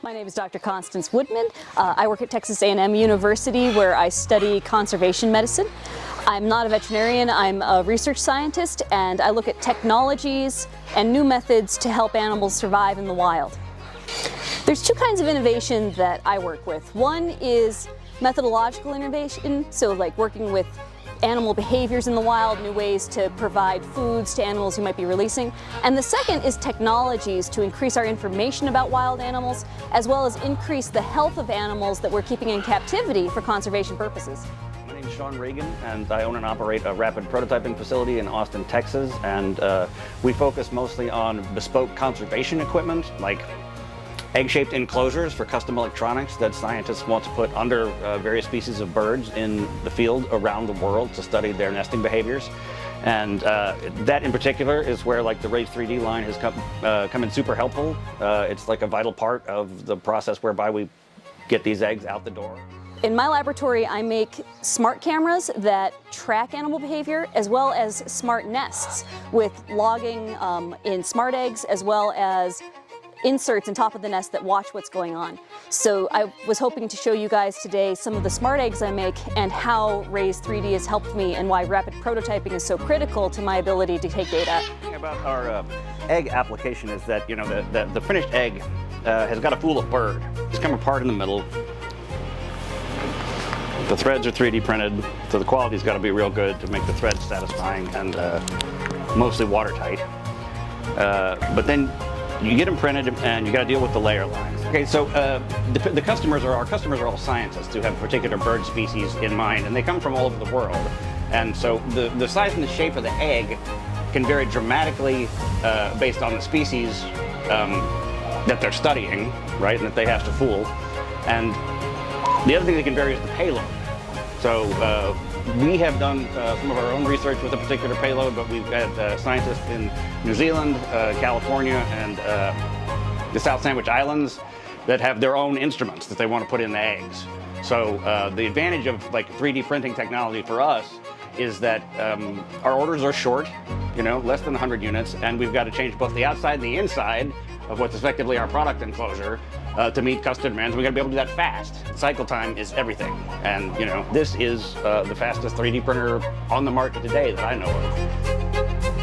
My name is Dr. Constance Woodman. I work at Texas A&M University where I study conservation medicine. I'm not a veterinarian, I'm a research scientist, and I look at technologies and new methods to help animals survive in the wild. There's two kinds of innovation that I work with. One is methodological innovation, so like working with animal behaviors in the wild, new ways to provide foods to animals who might be releasing. And the second is technologies to increase our information about wild animals, as well as increase the health of animals that we're keeping in captivity for conservation purposes. My name is Sean Reagan, and I own and operate a rapid prototyping facility in Austin, Texas, and we focus mostly on bespoke conservation equipment, like egg-shaped enclosures for custom electronics that scientists want to put under various species of birds in the field around the world to study their nesting behaviors. And that in particular is where like the Raise3D line has come in super helpful. It's like a vital part of the process whereby we get these eggs out the door. In my laboratory, I make smart cameras that track animal behavior, as well as smart nests with logging in smart eggs, as well as inserts on top of the nest that watch what's going on. So I was hoping to show you guys today some of the smart eggs I make and how Raise3D has helped me and why rapid prototyping is so critical to my ability to take data. The thing about our egg application is that, you know, the finished egg has got to fool a bird. It's come apart in the middle. The threads are 3D printed, so the quality's got to be real good to make the threads satisfying and mostly watertight. But then you get them printed and you got to deal with the layer lines. Okay, so our customers are all scientists who have particular bird species in mind, and they come from all over the world. And so the size and the shape of the egg can vary dramatically based on the species that they're studying, right, and that they have to fool. And the other thing that can vary is the payload. So we have done some of our own research with a particular payload, but we've had scientists in New Zealand, California, and the South Sandwich Islands that have their own instruments that they want to put in the eggs. So the advantage of like 3D printing technology for us is that our orders are short, you know, less than 100 units, and we've got to change both the outside and the inside of what's effectively our product enclosure to meet customer demands. We've got to be able to do that fast. Cycle time is everything. And, you know, this is the fastest 3D printer on the market today that I know of.